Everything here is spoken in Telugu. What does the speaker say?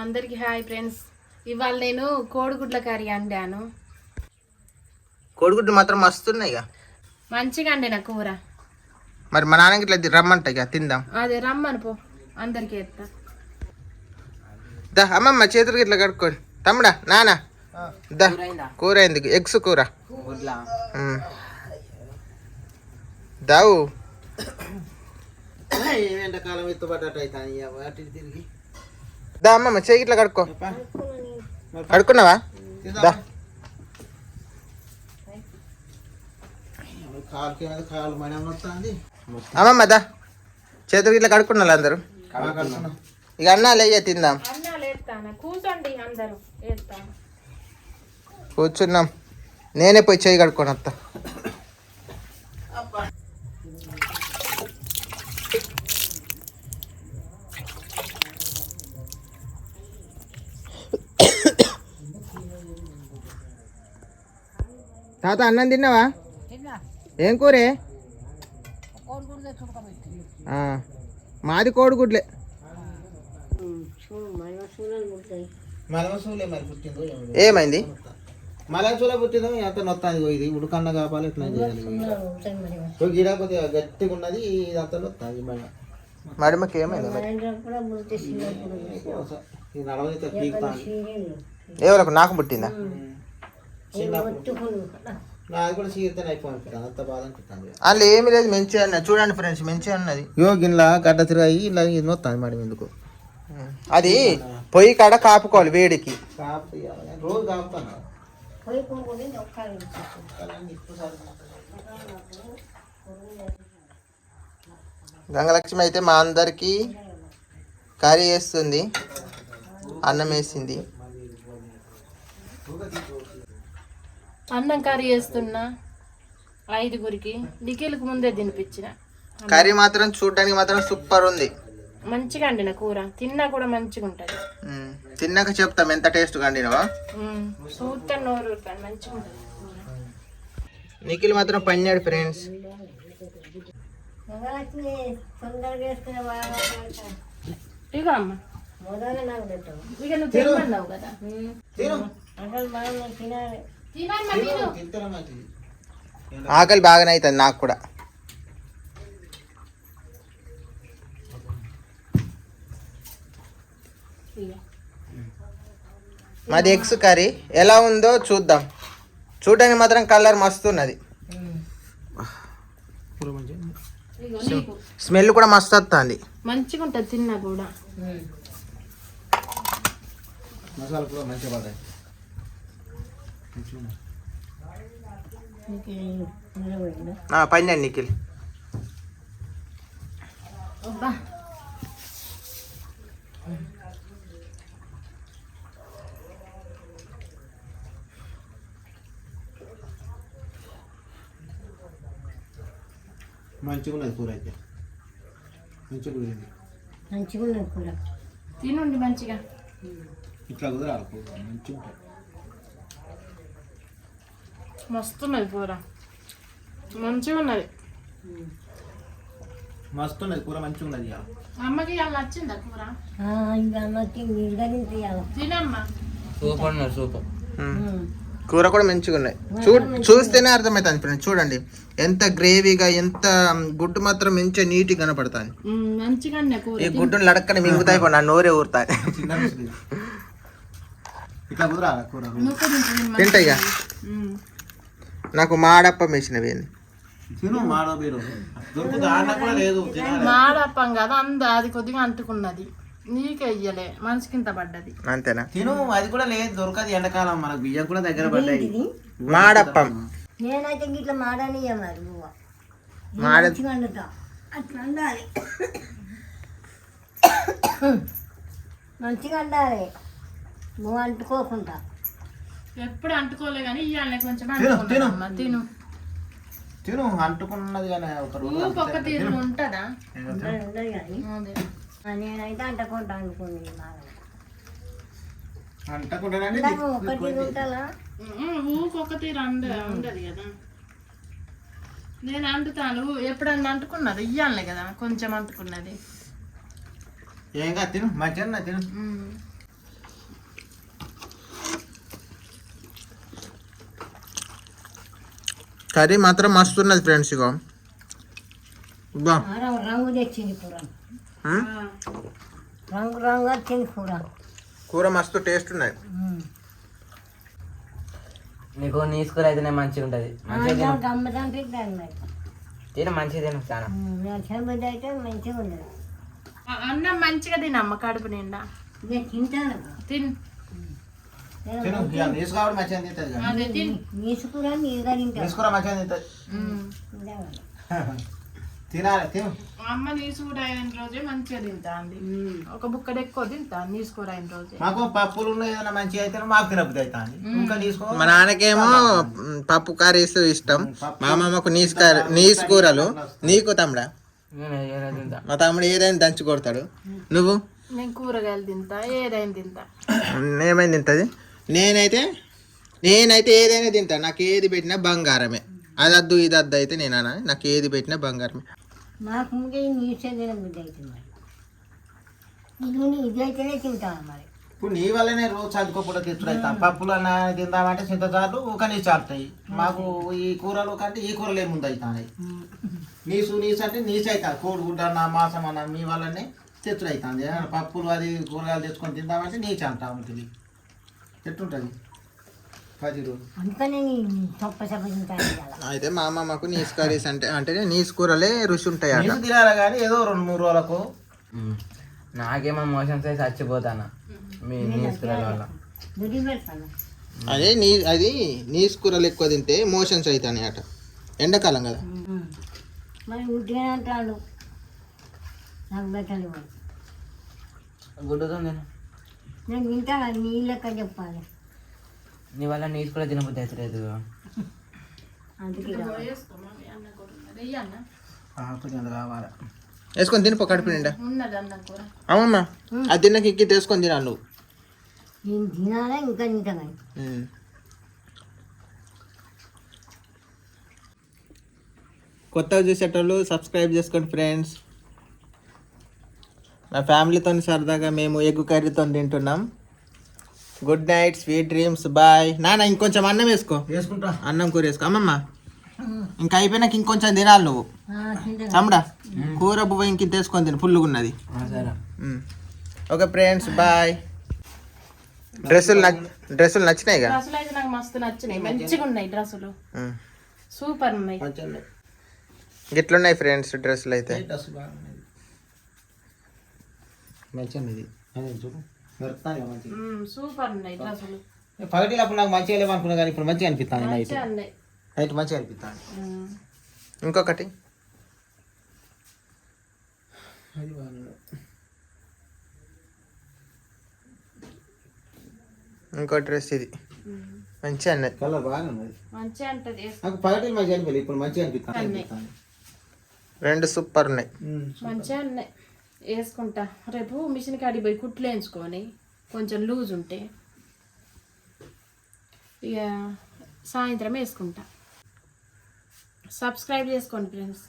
అందరికి హాయ్ ఫ్రెండ్స్. ఇవాళ నేను కోడిగుడ్ల కర్రీ వండాను. కోడిగుడ్డు మాత్రం మస్తున్నాయి ఇక మంచిగా వండిన కూర. మరి మా నాన్నకి ఇట్లా రమ్మంట ఇక తిందాం. అదే రమ్మని పో, అందరికి ఎత్తా. దా అమ్మమ్మ చేతులకి ఇట్లా కడుక్కోండి. తమ్ముడా నాన్న దా కూర ఎందుకు ఎగ్స్ కూర దావు దా అమ్మమ్మ చేయి ఇట్లా కడుక్కో. కడుక్కున్నావా? దా అమ్మమ్మ దా చేతులకి ఇట్లా కడుక్కున్నారు అందరూ. ఇక అన్నాలు అయ్యా తిందాం. కూర్చున్నాం. నేనే పోయి చేయి కడుక్కొని వస్తా. తాత అన్నం తిన్నావా? ఏం కూరే? మాది కోడిగుడ్లే. ఏమైంది? మలసూలే పుట్టిందో ఎంత నొత్తాది. ఇది ఉడకన్న కాపాలి. ఎట్లా చేయాలి? గిడ కొద్దిగా గట్టిగా ఉన్నది. ఇదంతా నొత్తాది. మరి మాకు ఏమైంది? ఎవరకు నాకు పుట్టిందా? అందులో ఏమి లేదు. మంచిగా అన్నది చూడండి ఫ్రెండ్స్, మంచిగా అన్నది. గిన్నెలా గడ్డ తిరిగాయి. ఇలా నొత్తాది మరి ఎందుకు. అది పొయ్యి కాడ కాపుకోవాలి వేడికి. రోజు కాపుతాను. గంగలక్ష్మి అయితే మా అందరికి కర్రీ వేస్తుంది, అన్నం వేసింది. అన్నం కర్రీ వేస్తున్నా 5గురికి. నిఖిల్కి ముందే తినిపించిన. కర్రీ మాత్రం చూడడానికి మాత్రం సూపర్ ఉంది. మంచిగా వండిన కూర. తిన్నా కూడా మంచిగా ఉంటది. తిన్నాక చెప్తాం ఎంత టేస్ట్ వండినవా. చూస్తే నోరు మంచిగా ఉంటది. నిఖిల్ మాత్రం పన్నాడు ఫ్రెండ్స్. ఇక అమ్మ ఇక నువ్వు తినమన్నావు కదా. ఆకలి బాగానే అవుతుంది నాకు కూడా. మాది ఎగ్స్ కర్రీ ఎలా ఉందో చూద్దాం. చూడడానికి మాత్రం కలర్ మస్తు ఉన్నది. స్మెల్ కూడా మస్తు వస్తుంది. మంచిగా ఉంటుంది తిన్నా కూడా. మసాలా కూడా మంచిగా పడతాయి. పైన నిఖిల్ మంచిగా ఉన్నది కూర. అయితే మంచిగా కుదిరింది. మంచిగా ఉన్నది కూర. తినండి మంచిగా. ఇట్లా కుదరాలి కూర మంచిగా ఉంటుంది. మస్తున్నది కూర. మంచిగా ఉన్నది. మస్తున్నది కూర మంచిగా ఉన్నది. అమ్మకి అలా నచ్చిందా కూర? తినమ్మా. Super super. కూర కూడా మంచిగా ఉన్నాయి. చూస్తేనే అర్థమవుతుంది ఫ్రెండ్స్. చూడండి ఎంత గ్రేవీగా, ఎంత గుడ్డు మాత్రం మంచిగా నీట్గా కనపడుతుంది. ఈ గుడ్డును లడక్కని మింగుతాయి. నా నోరే ఊరుతాయి. తింటాయిగా. నాకు మాడప్పం వేసినవి. మాడప్పం కదా అది కొద్దిగా అంటుకున్నది. నీకే ఇయ్యలే, మనిషికింత పడ్డది. అంతేనా? తిను. అది కూడా లేదు, దొరకదు ఎండాకాలం. మనకు బియ్యం కూడా దగ్గర పడ్డాయి. మాడప్పం నేనైతే ఇట్లా మాడని అట్లా ఉండాలి. మంచిగా ఉండాలి. నువ్వు అంటుకోకుండా. ఎప్పుడు అంటుకోలే కానీ ఇవాళ కొంచెం తిను. తిను అంటుకున్నది కానీ ఒక తీరు ఉంటుందా? ఉండదు కానీ నేనైతే అంటకుండా అనుకోండి. ఊకొక తీరు ఉండదు కదా. నేను అంటుతాను. ఎప్పుడన్నా అంటుకున్నది ఇయ్యాలే కదా కొంచెం అంటుకున్నది. ఏంగా తిను మంచిగా తిను. కర్రీ మాత్రం మస్తు ఉన్నది ఫ్రెండ్స్. ఇగో బా రంగు తెచ్చింది కూర, ఉమ్. రంగు రంగు వచ్చింది కూర. కూర మస్తు టేస్ట్ ఉన్నది. నీకు నీసు కూర అయితేనే మంచిగా ఉంటుంది. మంచిగా గమ్మతంటే దాన్ని తిన మంచిగా తిను చాలా. చెంబుద్ది అయితే మంచిగా ఉండదు. అన్నం మంచిగా తినమ్మ కడుపు నిండా ఇక తింటాను. తిన్ నీసు కాబట్టి మంచిగా తింటది. అదే తిన్. నీసుకూర నీరుగా తింటాను. నీసు కూర మంచిగా తింటది. తినాలి తిను. అమ్మ నీసుకూర అయిన రోజే మంచిగా తింటాంది. ఒక బుక్కడు ఎక్కువ తింటా నీసుకూర అయిన రోజే. మాకు పప్పులు ఏదైనా మంచిగా అయితే మాకు తినబుద్ధి అవుతుంది. ఇంకా తీసుకో. మా నాన్నకేమో పప్పు కర్రీస్ ఇష్టం, మా అమ్మమ్మకు నీసు కూరలు. నీకు తమ్ముడా? నేను ఏదైనా తింటా. మా తమ్ముడు ఏదైనా దంచి కొడతాడు. నువ్వు? నేను కూరగాయలు తింటా, ఏదైనా తింటా. ఏమైంది తింటది? నేనైతే ఏదైనా తింటా. నాకు ఏది పెట్టినా బంగారమే. అది అద్దు ఇది అద్దు అయితే నేను నాకు ఏది పెట్టినా బంగారమే. నాకు ముందే నీసే తినబుద్ధి అవుతుంది. ఇది అయితేనే తింటాను మరి. ఇప్పుడు నీ వల్లనే రోజు చదువుకోకుండా తెచ్చుడు అవుతాం. పప్పులు అన్న తిందామంటే చింతచారులు ఒక నీసు చాలుతాయి. మాకు ఈ కూరలు కంటే ఈ కూరలు ఏముంది అవుతాయి. నీసు అంటే నీసు అవుతుంది. కోడిగుడ్డ అన్న మాసం అన్న మీ వల్లనే తెచ్చుడు అవుతుంది. పప్పులు అది కూరగాయలు తెచ్చుకొని తిందామంటే నీచు అంటా ఉంటుంది. ఎట్టుంటుంది 10 రోజులు. అందుకని తప్ప తింటాను. అయితే మా అమ్మమ్మకు నీసు కర్రీస్ అంటే నీసు కూరలే రుచి ఉంటాయి అట. నీసు తినాలి కానీ ఏదో 2-3 రోజులకు. నాకేమో మోషన్స్ అయితే చచ్చిపోతాను మీ నీసు కూరల వల్ల. గుడి పెడతాను. అదే అది నీసు కూరలు ఎక్కువ తింటే మోషన్స్ అవుతాయి అట. ఎండాకాలం కదా. మరి ఉట్టిగా అంటాడు నాకు పెట్టాలి. గుడ్డుతో తిను. నేను తింటాను. నీ లెక్క చెప్పాలి. నీ వల్ల నీసు కూడా తినబుద్ధి అవుతలేదు. అందుకే కొంచెం కావాలి. వేసుకొని తినిపో కడుపు నిండా. ఉన్నది అన్నం కూర. అవునమ్మా, అది తిన్నాక ఇంకి తీసుకొని తినాలి నువ్వు. నేను తినాలా ఇంకా తింటాను. కొత్తగా చూసేటోళ్ళు సబ్స్క్రైబ్ చేసుకోండి ఫ్రెండ్స్. నా ఫ్యామిలీతో సరదాగా మేము ఎగ్ కర్రీతో తింటున్నాం. Good night, sweet dreams, bye. నాన్న ఇంకొంచెం అన్నం వేసుకుంటా. అన్నం కూర వేసుకో. అమ్మమ్మ ఇంకా అయిపోయినాక ఇంకొంచెం తినాలి నువ్వు. తమ్ముడా కూర పువ్వు ఇంక తీసుకొని తిను, ఫుల్గా ఉన్నది. సరే. Okay friends, bye. డ్రెస్సులు నచ్చినాయి కదా? డ్రెస్సులు అయితే నాకు మస్తు నచ్చినాయి, మంచిగా ఉన్నాయి డ్రెస్సులు, సూపర్ ఉన్నాయి. గిట్లున్నాయి ఫ్రెండ్స్ డ్రెస్సులు అయితే. సూపర్ ఉన్నాయి డ్రెస్సులు. పగటిలో అప్పుడు నాకు మంచిగా లేవనుకున్నా కానీ ఇప్పుడు మంచిగా అనిపిస్తాను. నైట్ మంచిగా ఉన్నాయి. నైట్ మంచిగా అనిపిస్తాను. ఇంకొకటి ఇంకో డ్రెస్ ఇది మంచిగా అన్నది. కలర్ బాగానే ఉన్నది. మంచిగా అంటది. నాకు పగటిలో మంచిగా అనిపించలేదు, ఇప్పుడు మంచిగా అనిపిస్తాను. రెండు సూపర్ ఉన్నాయి. మంచిగా ఉన్నాయి, వేసుకుంటా. రేపు మిషన్ కాడికి పోయి కుట్లు వేయించుకొని కొంచెం లూజ్ ఉంటే ఇక సాయంత్రం వేసుకుంటా. సబ్స్క్రైబ్ చేసుకోండి ఫ్రెండ్స్.